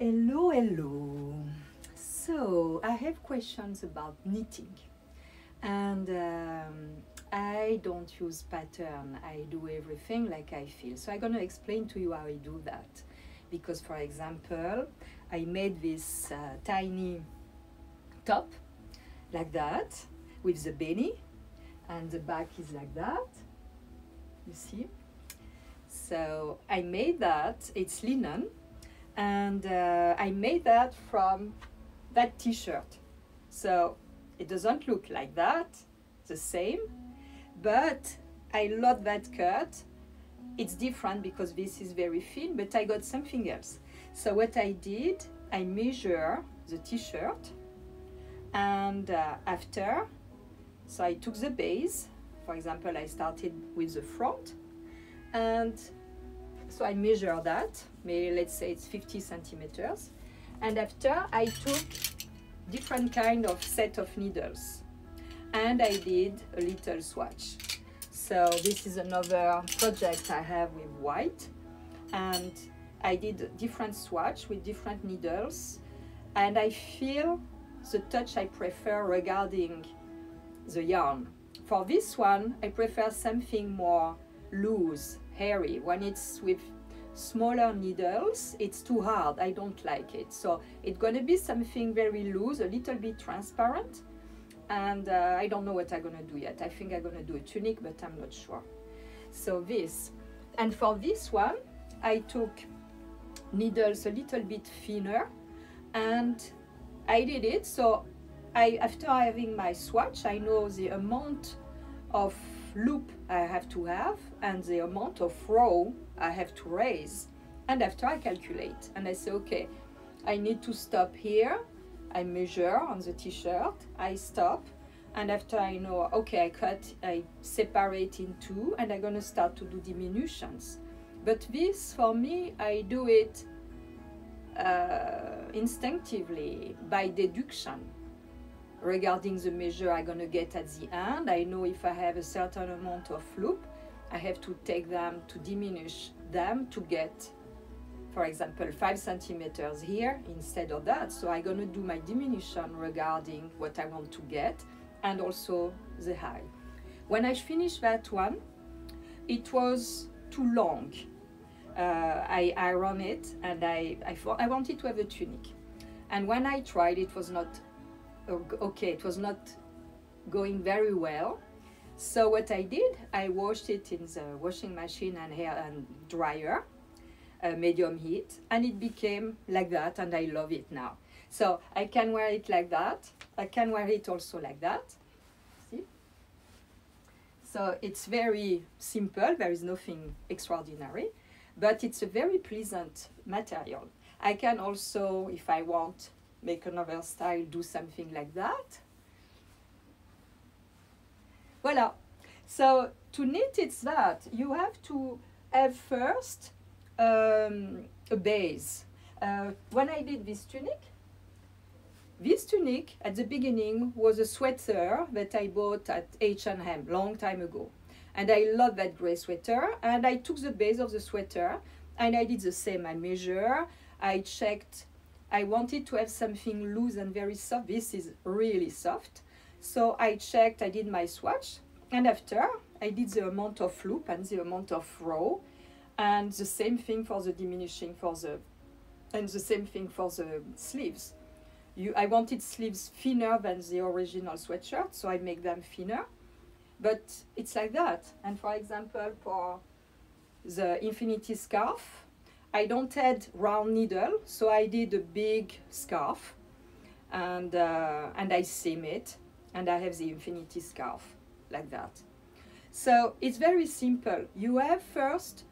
Hello, hello. So I have questions about knitting, and I don't use pattern. I do everything like I feel. So I'm gonna explain to you how I do that. Because, for example, I made this tiny top like that with the beanie, and the back is like that. You see? So I made that. It's linen. And I made that from that t-shirt. So it doesn't look like that, the same, but I love that cut. It's different because this is very thin, but I got something else. So what I did, I measure the t-shirt, and after, so I took the base. For example, I started with the front, and so I measure that, maybe let's say it's 50 centimeters. And after I took different kind of set of needles and I did a little swatch. So this is another project I have with white, and I did a different swatch with different needles, and I feel the touch I prefer regarding the yarn. For this one, I prefer something more loose, hairy. When it's with smaller needles, it's too hard. I don't like it. So it's going to be something very loose, a little bit transparent. And I don't know what I'm going to do yet. I think I'm going to do a tunic, but I'm not sure. So this. And for this one, I took needles a little bit thinner, and I did it. So after having my swatch, I know the amount of loop I have to have and the amount of row I have to raise. And after I calculate and I say, okay, I need to stop here. I measure on the t-shirt, I stop, and after I know, okay, I separate in two, and I'm gonna start to do diminutions. But this, for me, I do it instinctively by deduction. Regarding the measure I'm going to get at the end, I know if I have a certain amount of loop, I have to take them to diminish them to get, for example, 5 centimeters here instead of that. So I'm going to do my diminution regarding what I want to get and also the height. When I finished that one, it was too long. I ironed it, and I wanted to have a tunic. And when I tried, it was not okay, it was not going very well. So what I did, I washed it in the washing machine and hair and dryer, medium heat, and it became like that, and I love it now. So I can wear it like that. I can wear it also like that. See? So it's very simple. There is nothing extraordinary, but it's a very pleasant material. I can also, if I want, make another style, do something like that. Voila. So to knit, it's that. You have to have first a base. When I did this tunic at the beginning was a sweater that I bought at H&M long time ago. And I love that gray sweater. And I took the base of the sweater and I did the same. I measure, I checked. I wanted to have something loose and very soft. This is really soft. So I checked, I did my swatch, and after I did the amount of loop and the amount of row, and the same thing for the diminishing and the same thing for the sleeves. I wanted sleeves thinner than the original sweatshirt, so I make them thinner. But it's like that. And for example, for the infinity scarf, I don't have round needle, so I did a big scarf, and I seam it, and I have the infinity scarf like that. So it's very simple. You have first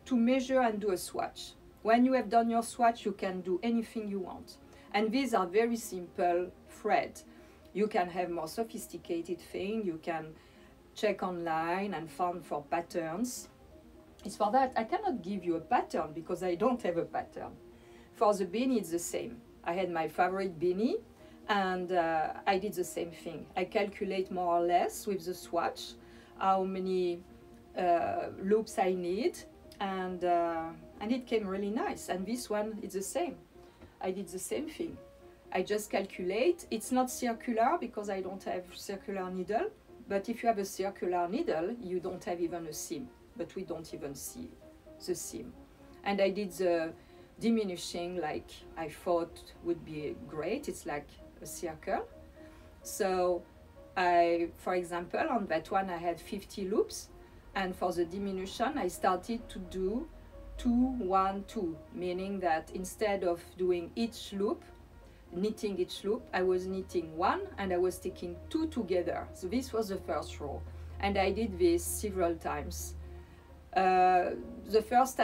to measure and do a swatch. When you have done your swatch, you can do anything you want. And these are very simple thread. You can have more sophisticated thing. You can check online and find for patterns. It's for that I cannot give you a pattern because I don't have a pattern. For the beanie, it's the same. I had my favorite beanie, and I did the same thing. I calculate more or less with the swatch how many loops I need, and it came really nice. And this one, it's the same. I did the same thing. I just calculate. It's not circular because I don't have circular needle, but if you have a circular needle, you don't have even a seam, but we don't even see the seam. And I did the diminishing like I thought would be great. It's like a circle. So for example, on that one I had 50 loops, and for the diminution I started to do 2, 1, 2, meaning that instead of doing each loop, knitting each loop, I was knitting 1 and I was taking 2 together. So this was the first row, and I did this several times. The first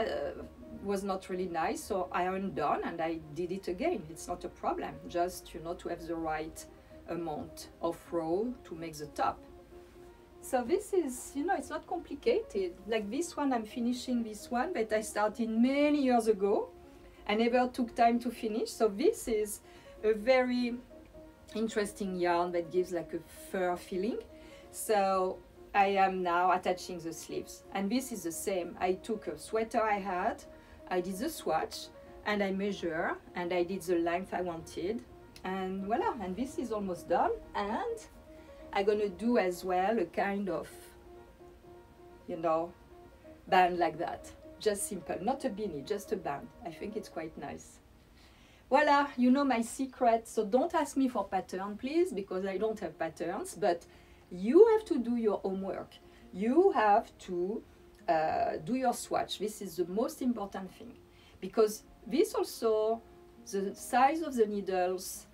was not really nice, so I undone and I did it again. It's not a problem, just to have the right amount of row to make the top. So this is, it's not complicated. Like this one, I'm finishing this one, but I started many years ago. I never took time to finish. So this is a very interesting yarn that gives like a fur feeling. So I am now attaching the sleeves, and this is the same. I took a sweater I had, I did the swatch, and I measure, and I did the length I wanted, and voila, and this is almost done. And I'm gonna do as well a kind of, band like that, just simple, not a beanie, just a band. I think it's quite nice. Voila, my secret. So don't ask me for pattern, please, because I don't have patterns, but you have to do your homework. You have to do your swatch. This is the most important thing, because this also, the size of the needles,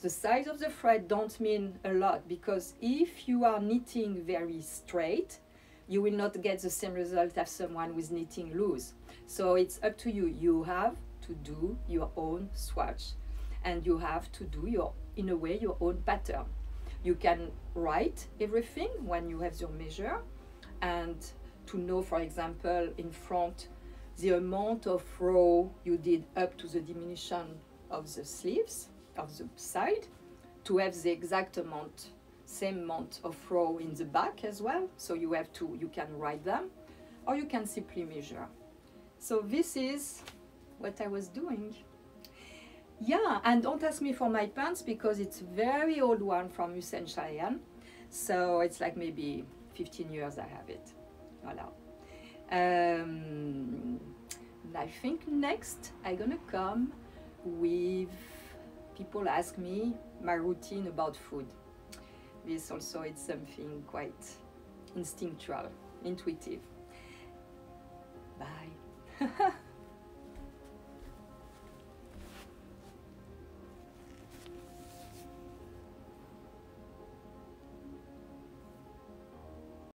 the size of the thread don't mean a lot, because if you are knitting very straight, you will not get the same result as someone who's knitting loose. So it's up to you. You have to do your own swatch, and you have to do in a way, your own pattern. You can write everything when you have your measure, and to know, for example, in front, the amount of row you did up to the diminution of the sleeves, of the side, to have the exact amount, same amount of row in the back as well. So you can write them, or you can simply measure. So this is what I was doing. Yeah, and don't ask me for my pants, because it's a very old one from Hussein Cheyenne. So it's like maybe 15 years I have it. Voila. I think next I'm gonna come with, people ask me my routine about food. This also, it's something quite instinctual, intuitive.